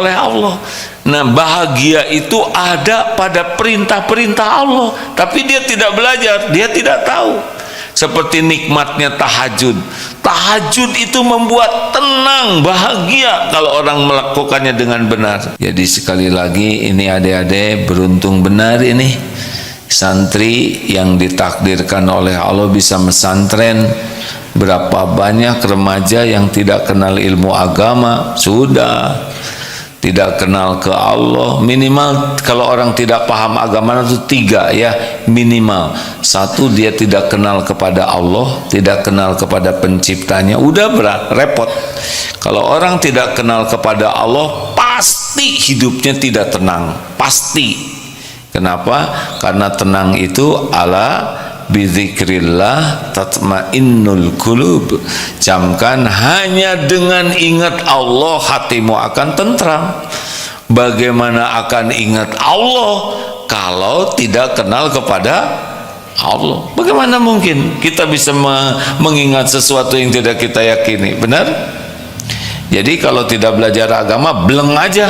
oleh Allah. Nah, bahagia itu ada pada perintah-perintah Allah, tapi dia tidak belajar, dia tidak tahu. Seperti nikmatnya tahajud. Tahajud itu membuat tenang, bahagia kalau orang melakukannya dengan benar. Jadi sekali lagi, ini adik-adik beruntung benar ini santri yang ditakdirkan oleh Allah bisa mesantren. Berapa banyak remaja yang tidak kenal ilmu agama, sudah tidak kenal ke Allah. Minimal kalau orang tidak paham agama itu 3 ya, minimal. 1, dia tidak kenal kepada Allah, tidak kenal kepada penciptanya, udah repot. Kalau orang tidak kenal kepada Allah, pasti hidupnya tidak tenang, pasti. Kenapa? Karena tenang itu ala bizikrillah tatmainnul qulub. Camkan, hanya dengan ingat Allah hatimu akan tentram. Bagaimana akan ingat Allah kalau tidak kenal kepada Allah? Bagaimana mungkin kita bisa mengingat sesuatu yang tidak kita yakini? Benar? Jadi kalau tidak belajar agama, bleng aja.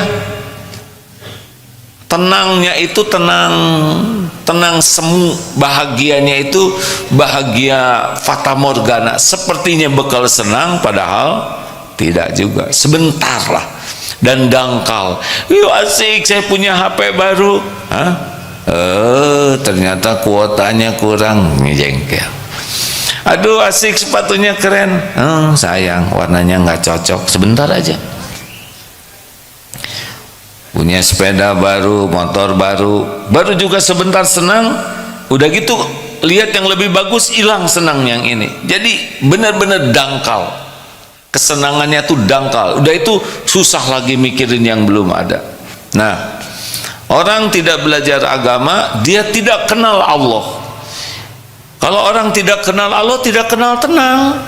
Tenangnya itu tenang semu, bahagianya itu bahagia fata morgana, sepertinya bekal senang, padahal tidak juga, sebentar lah, dan dangkal. Yuk asik, saya punya HP baru. Ternyata kuotanya kurang, jengkel. Aduh asik, sepatunya keren. Sayang, warnanya nggak cocok, sebentar aja. Punya sepeda baru, motor baru juga sebentar senang, udah gitu lihat yang lebih bagus, hilang senang yang ini. Jadi benar-benar dangkal, kesenangannya tuh dangkal, udah itu susah lagi mikirin yang belum ada. Nah, orang tidak belajar agama, dia tidak kenal Allah. Kalau orang tidak kenal Allah, tidak kenal tenang,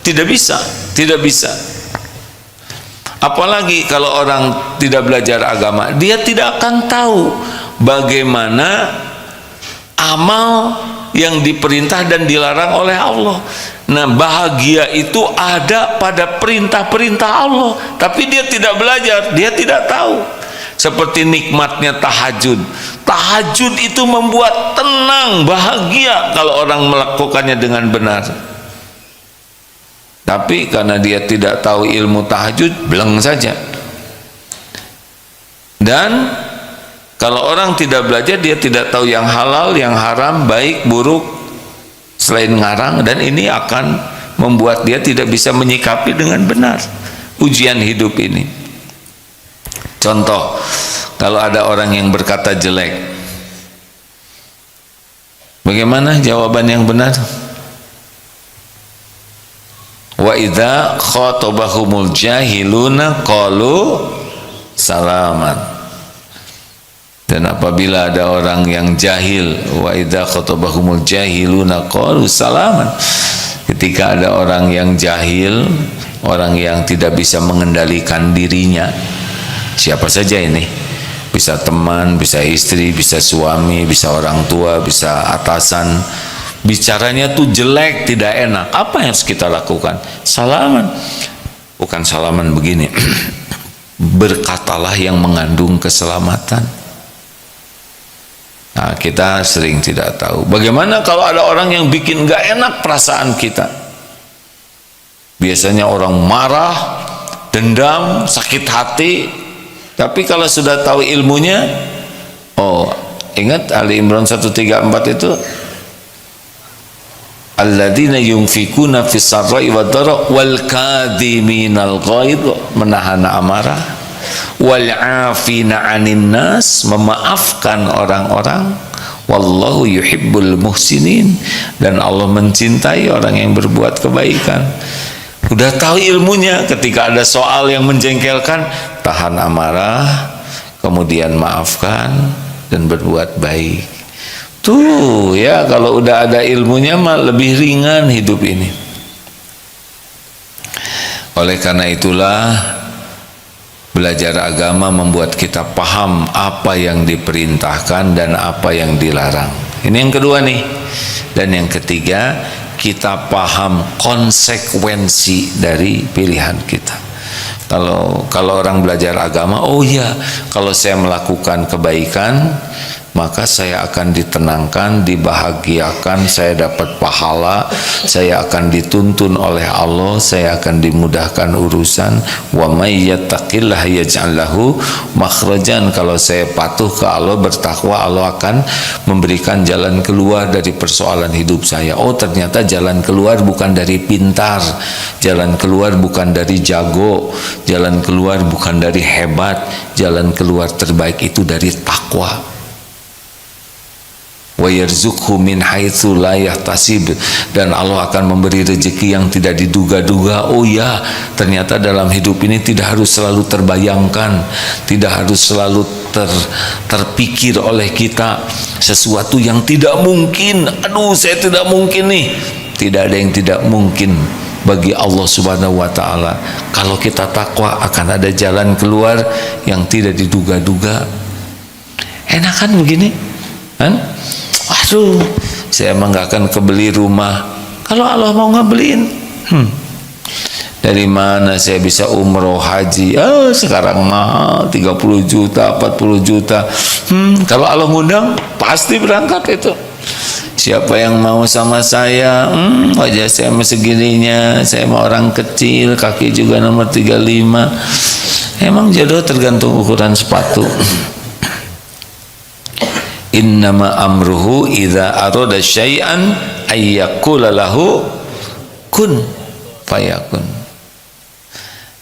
tidak bisa. Apalagi kalau orang tidak belajar agama, dia tidak akan tahu bagaimana amal yang diperintah dan dilarang oleh Allah. Nah, bahagia itu ada pada perintah-perintah Allah, tapi dia tidak belajar, dia tidak tahu. Seperti nikmatnya tahajud. Tahajud itu membuat tenang, bahagia kalau orang melakukannya dengan benar. Tapi karena dia tidak tahu ilmu tahajud, bleng saja. Dan kalau orang tidak belajar, dia tidak tahu yang halal, yang haram, baik, buruk, selain ngarang, dan ini akan membuat dia tidak bisa menyikapi dengan benar ujian hidup ini. Contoh, kalau ada orang yang berkata jelek, bagaimana jawaban yang benar? Wa idza khatabahumul jahiluna qalu salaman. Dan apabila ada orang yang jahil, wa idza khatabahumul jahiluna qalu salaman. Ketika ada orang yang jahil, orang yang tidak bisa mengendalikan dirinya, siapa saja ini, bisa teman, bisa istri, bisa suami, bisa orang tua, bisa atasan, bicaranya tuh jelek, tidak enak, apa yang harus kita lakukan? Salaman. Bukan salaman begini, berkatalah yang mengandung keselamatan. Nah, kita sering tidak tahu bagaimana kalau ada orang yang bikin gak enak perasaan kita. Biasanya orang marah, dendam, sakit hati, tapi kalau sudah tahu ilmunya, ingat Ali Imran 134 itu, alladzina yunfikuna fis sarra'i wad dharra wal kadhiminal ghaidh, menahan amarah, wal 'afina 'anil nas, memaafkan orang-orang, wallahu yuhibbul muhsinin, dan Allah mencintai orang yang berbuat kebaikan. Udah tahu ilmunya, ketika ada soal yang menjengkelkan, tahan amarah, kemudian maafkan dan berbuat baik. Tuh ya, kalau udah ada ilmunya mah lebih ringan hidup ini. Oleh karena itulah belajar agama membuat kita paham apa yang diperintahkan dan apa yang dilarang. Ini yang kedua nih. Dan yang ketiga, kita paham konsekuensi dari pilihan kita. Kalau orang belajar agama, oh iya, kalau saya melakukan kebaikan maka saya akan ditenangkan, dibahagiakan, saya dapat pahala, saya akan dituntun oleh Allah, saya akan dimudahkan urusan. Wa may yattaqillah yaj'al lahu makhrajan. Kalau saya patuh ke Allah, bertakwa, Allah akan memberikan jalan keluar dari persoalan hidup saya. Oh, ternyata jalan keluar bukan dari pintar, jalan keluar bukan dari jago, jalan keluar bukan dari hebat, jalan keluar terbaik itu dari takwa. Wa yarzuqhu min haitsu la yahtasib, dan Allah akan memberi rezeki yang tidak diduga-duga. Oh ya, ternyata dalam hidup ini tidak harus selalu terbayangkan, tidak harus selalu terpikir oleh kita sesuatu yang tidak mungkin. Aduh, saya tidak mungkin nih. Tidak ada yang tidak mungkin bagi Allah Subhanahu wa taala. Kalau kita takwa, akan ada jalan keluar yang tidak diduga-duga. Enak kan begini? Kan? Waduh, saya emang gak akan kebeli rumah. Kalau Allah mau ngebeliin, dari mana saya bisa umroh haji? Sekarang mahal 30 juta, 40 juta. Kalau Allah ngundang, pasti berangkat itu. Siapa yang mau sama saya? Wajah saya segininya, saya mau orang kecil, kaki juga nomor 35. Emang jodoh tergantung ukuran sepatu. Innama amruhu idza arada syai'an ayyaqula lahu kun fayakun.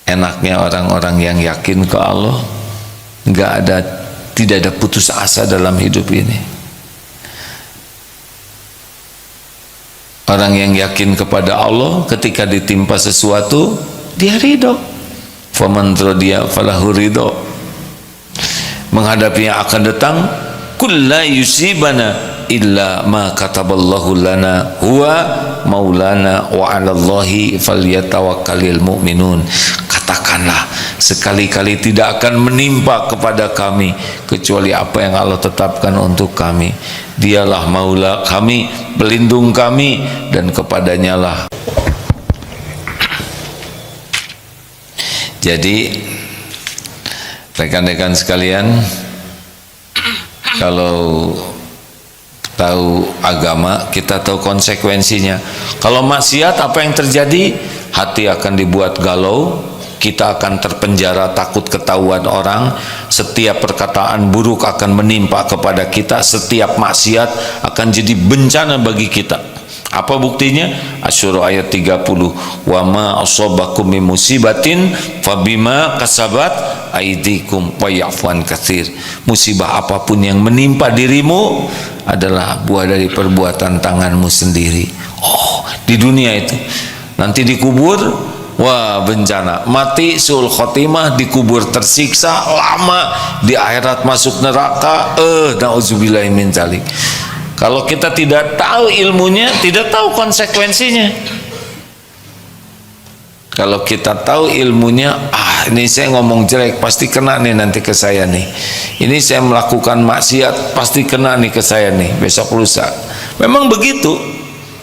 Enaknya orang-orang yang yakin ke Allah, tidak ada putus asa dalam hidup ini. Orang yang yakin kepada Allah, ketika ditimpa sesuatu, dia ridho. Faman radiya falahu ridho. Menghadapi yang akan datang, kulla yusibana illa ma kataballahu lana huwa maulana wa 'alallahi falyatawakkalul mu'minun. Katakanlah, sekali-kali tidak akan menimpa kepada kami kecuali apa yang Allah tetapkan untuk kami. Dialah maula kami, pelindung kami, dan kepadanya lah. Jadi rekan-rekan sekalian, kalau tahu agama, kita tahu konsekuensinya. Kalau maksiat, apa yang terjadi? Hati akan dibuat galau, kita akan terpenjara takut ketahuan orang, setiap perkataan buruk akan menimpa kepada kita, setiap maksiat akan jadi bencana bagi kita. Apa buktinya? Asy-Syura ayat 30. Wa ma asabakum min musibatin fabima kasabat aidikum wa ya'fun katsir. Musibah apapun yang menimpa dirimu adalah buah dari perbuatan tanganmu sendiri. Oh, di dunia itu. Nanti dikubur, wah bencana. Mati suul khotimah, dikubur tersiksa lama, di akhirat masuk neraka. Nauzubillahi min dzalik. Kalau kita tidak tahu ilmunya, tidak tahu konsekuensinya. Kalau kita tahu ilmunya, ini saya ngomong jelek, pasti kena nih nanti ke saya nih. Ini saya melakukan maksiat, pasti kena nih ke saya nih, besok lusa. Memang begitu.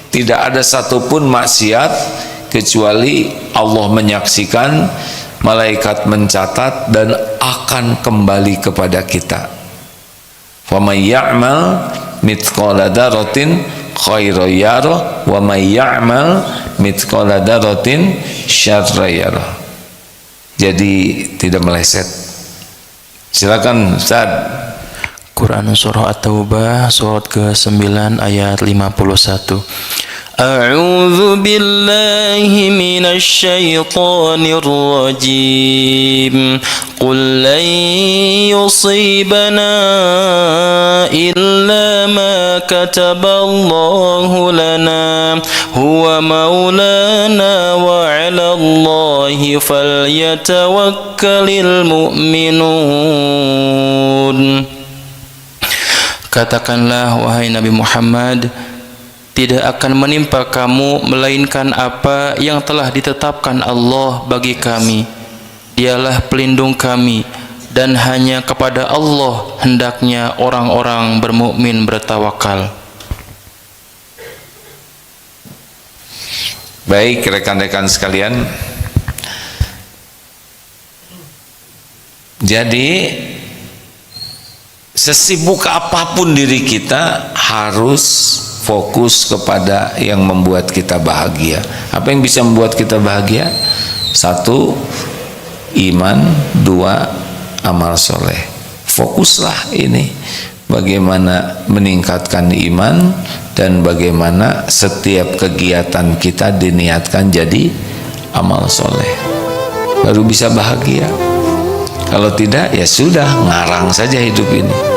Tidak ada satupun maksiat kecuali Allah menyaksikan, malaikat mencatat, dan akan kembali kepada kita. Wa may ya'mal mithqala dzarratin khairan yarah wa may ya'mal mithqala dzarratin syarran yarah. Jadi tidak meleset. Silakan Ustaz. Quran surah At-Taubah surat ke-9 ayat 51. A'udzu billahi minasy syaithanir rajim. Qul lan yusibana illa ma kataballahu lana huwa maulana wa 'alallahi falyatawakkalul mu'minun. Katakanlah wahai Nabi Muhammad, tidak akan menimpa kamu melainkan apa yang telah ditetapkan Allah bagi kami. Dialah pelindung kami, dan hanya kepada Allah hendaknya orang-orang bermukmin bertawakal. Baik rekan-rekan sekalian, Jadi sesibuk apapun diri kita harus fokus kepada yang membuat kita bahagia. Apa yang bisa membuat kita bahagia? 1, iman. 2, amal soleh. Fokuslah ini bagaimana meningkatkan iman dan bagaimana setiap kegiatan kita diniatkan jadi amal soleh, baru bisa bahagia. Kalau tidak, ya sudah, ngarang saja hidup ini.